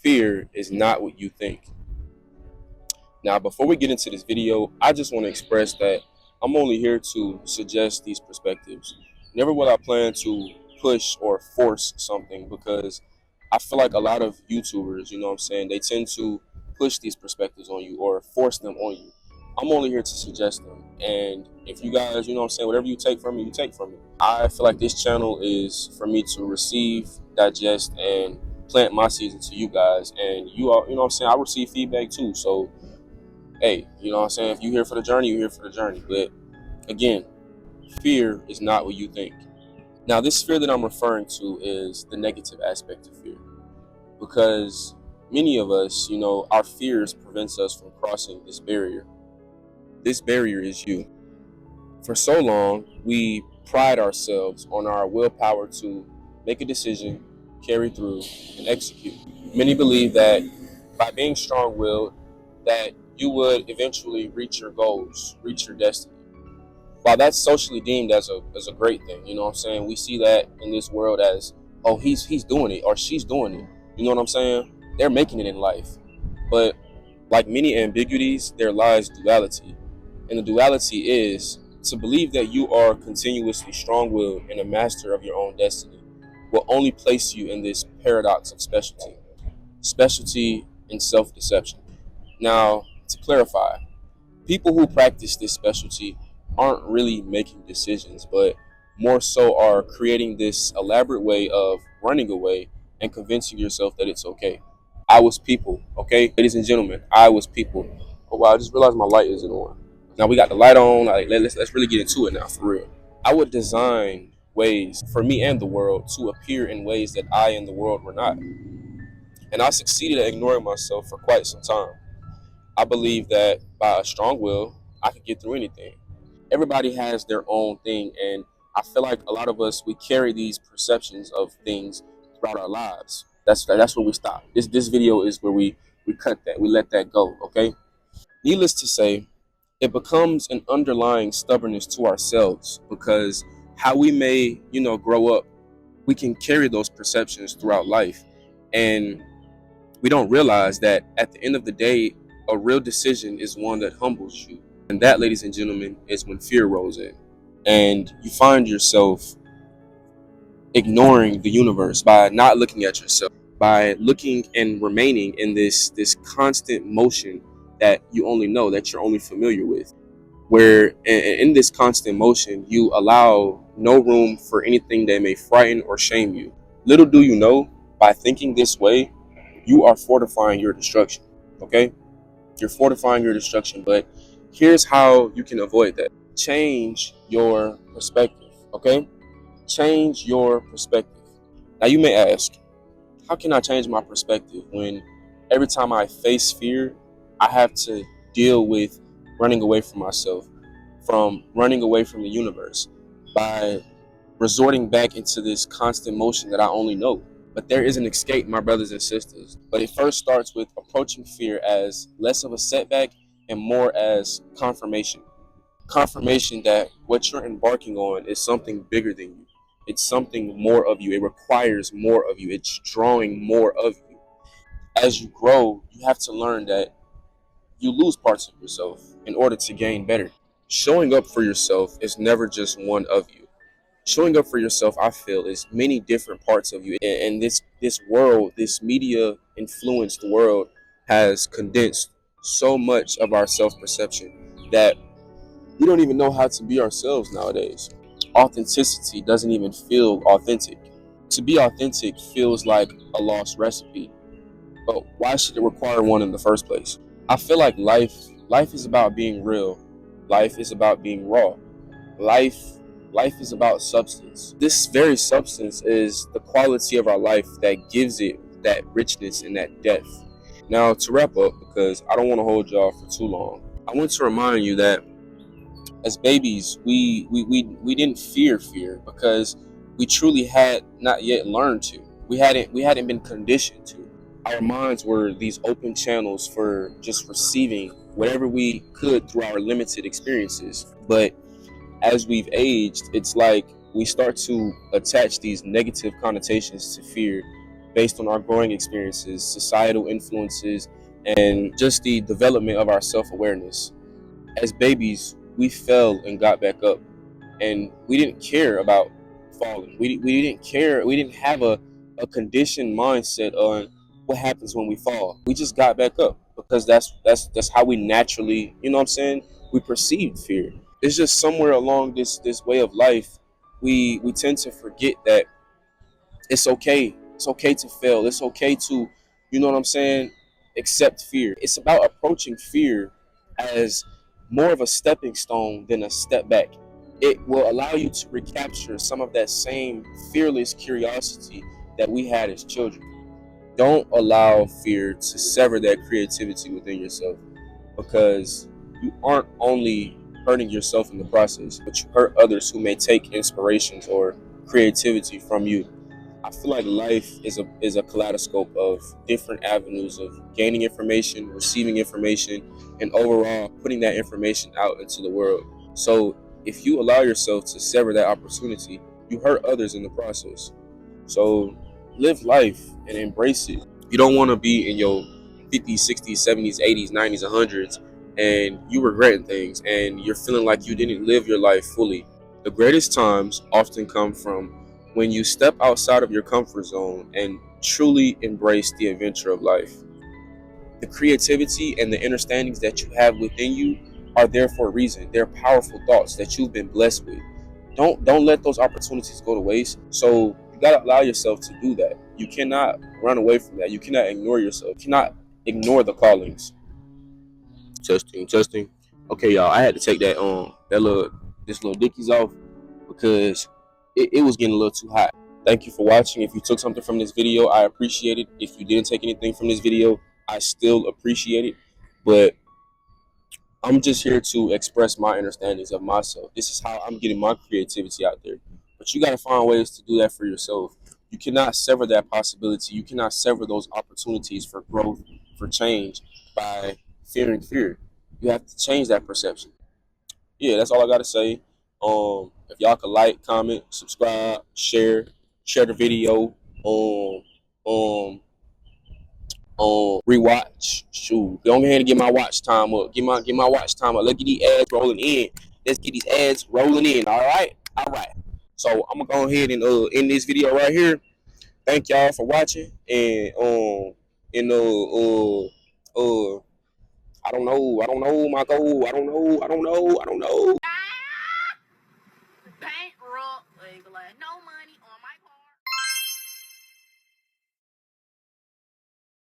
fear is not what you think. Now, before we get into this video, I just want to express that I'm only here to suggest these perspectives. Never will I plan to push or force something, because I feel like a lot of YouTubers, you know what I'm saying, they tend to push these perspectives on you or force them on you. I'm only here to suggest them. And if you guys, you know what I'm saying, whatever you take from it, you take from it. I feel like this channel is for me to receive, digest, and plant my seeds into you guys. And you all, you know what I'm saying, I receive feedback too. So hey, you know what I'm saying? If you're here for the journey, you're here for the journey. But again, fear is not what you think. Now, this fear that I'm referring to is the negative aspect of fear. Because many of us, you know, our fears prevents us from crossing this barrier. This barrier is you. For so long, we pride ourselves on our willpower to make a decision, carry through, and execute. Many believe that by being strong-willed, that you would eventually reach your goals, reach your destiny. While that's socially deemed as a great thing, you know what I'm saying? We see that in this world as, oh, he's doing it or she's doing it. You know what I'm saying? They're making it in life. But like many ambiguities, there lies duality. And the duality is to believe that you are continuously strong-willed and a master of your own destiny will only place you in this paradox of specialty and self-deception. Now, to clarify, people who practice this specialty aren't really making decisions, but more so are creating this elaborate way of running away and convincing yourself that it's okay. I was people, okay? Ladies and gentlemen, I was people. Oh wow, I just realized my light isn't on. Now we got the light on. Like, let's really get into it now, for real. I would design ways for me and the world to appear in ways that I and the world were not. And I succeeded at ignoring myself for quite some time. I believe that by a strong will, I could get through anything. Everybody has their own thing, and I feel like a lot of us, we carry these perceptions of things throughout our lives. That's where we stop. This video is where we cut that, we let that go. Okay. Needless to say, it becomes an underlying stubbornness to ourselves, because how we may, you know, grow up, we can carry those perceptions throughout life, and we don't realize that at the end of the day, a real decision is one that humbles you. And that, ladies and gentlemen, is when fear rolls in. And you find yourself ignoring the universe by not looking at yourself, by looking and remaining in this constant motion that you only know, that you're only familiar with. Where in this constant motion, you allow no room for anything that may frighten or shame you. Little do you know, by thinking this way, you are fortifying your destruction. Okay? You're fortifying your destruction. But here's how you can avoid that. Change your perspective. Okay? Change your perspective. Now you may ask, how can I change my perspective when every time I face fear, I have to deal with running away from myself, from running away from the universe, by resorting back into this constant motion that I only know? But there is an escape, my brothers and sisters. But it first starts with approaching fear as less of a setback and more as confirmation. Confirmation that what you're embarking on is something bigger than you. It's something more of you. It requires more of you. It's drawing more of you. As you grow, you have to learn that you lose parts of yourself in order to gain better. Showing up for yourself is never just one of you. Showing up for yourself, I feel, is many different parts of you. And this world, this media influenced world, has condensed so much of our self-perception that we don't even know how to be ourselves nowadays. Authenticity doesn't even feel authentic. To be authentic feels like a lost recipe, but why should it require one in the first place? I feel like life is about being real. Life is about being raw. Life life is about substance. This very substance is the quality of our life that gives it that richness and that depth. Now, to wrap up, because I don't want to hold y'all for too long, I want to remind you that as babies, we didn't fear because we truly had not yet learned to. We hadn't been conditioned to. Our minds were these open channels for just receiving whatever we could through our limited experiences. But as we've aged, it's like we start to attach these negative connotations to fear, based on our growing experiences, societal influences, and just the development of our self-awareness. As babies, we fell and got back up, and we didn't care about falling. We didn't care. We didn't have a conditioned mindset on what happens when we fall. We just got back up because that's how we naturally, you know what I'm saying, we perceived fear. It's just somewhere along this way of life, we tend to forget that it's okay. It's okay to fail. It's okay to, you know what I'm saying, accept fear. It's about approaching fear as more of a stepping stone than a step back. It will allow you to recapture some of that same fearless curiosity that we had as children. Don't allow fear to sever that creativity within yourself, because you aren't only hurting yourself in the process, but you hurt others who may take inspirations or creativity from you. I feel like life is a kaleidoscope of different avenues of gaining information, receiving information, and overall putting that information out into the world. So if you allow yourself to sever that opportunity, you hurt others in the process. So live life and embrace it. You don't want to be in your 50s, 60s, 70s, 80s, 90s, 100s, and you regretting things and you're feeling like you didn't live your life fully. The greatest times often come from when you step outside of your comfort zone and truly embrace the adventure of life. The creativity and the understandings that you have within you are there for a reason. They're powerful thoughts that you've been blessed with. Don't let those opportunities go to waste. So you gotta allow yourself to do that. You cannot run away from that. You cannot ignore yourself. You cannot ignore the callings. Testing, testing. Okay, y'all. I had to take that little this little dickies off because it was getting a little too hot. Thank you for watching. If you took something from this video, I appreciate it. If you didn't take anything from this video, I still appreciate it. But I'm just here to express my understandings of myself. This is how I'm getting my creativity out there. But you got to find ways to do that for yourself. You cannot sever that possibility. You cannot sever those opportunities for growth, for change by fearing fear. You have to change that perception. Yeah, that's all I got to say. If y'all could like, comment, subscribe, share the video. Um, um, rewatch. Shoot, go ahead and get my watch time up. Get my watch time up. Let's get these ads rolling in. Let's get these ads rolling in. All right. So I'm gonna go ahead and end this video right here. Thank y'all for watching. And I don't know my goal. I don't know.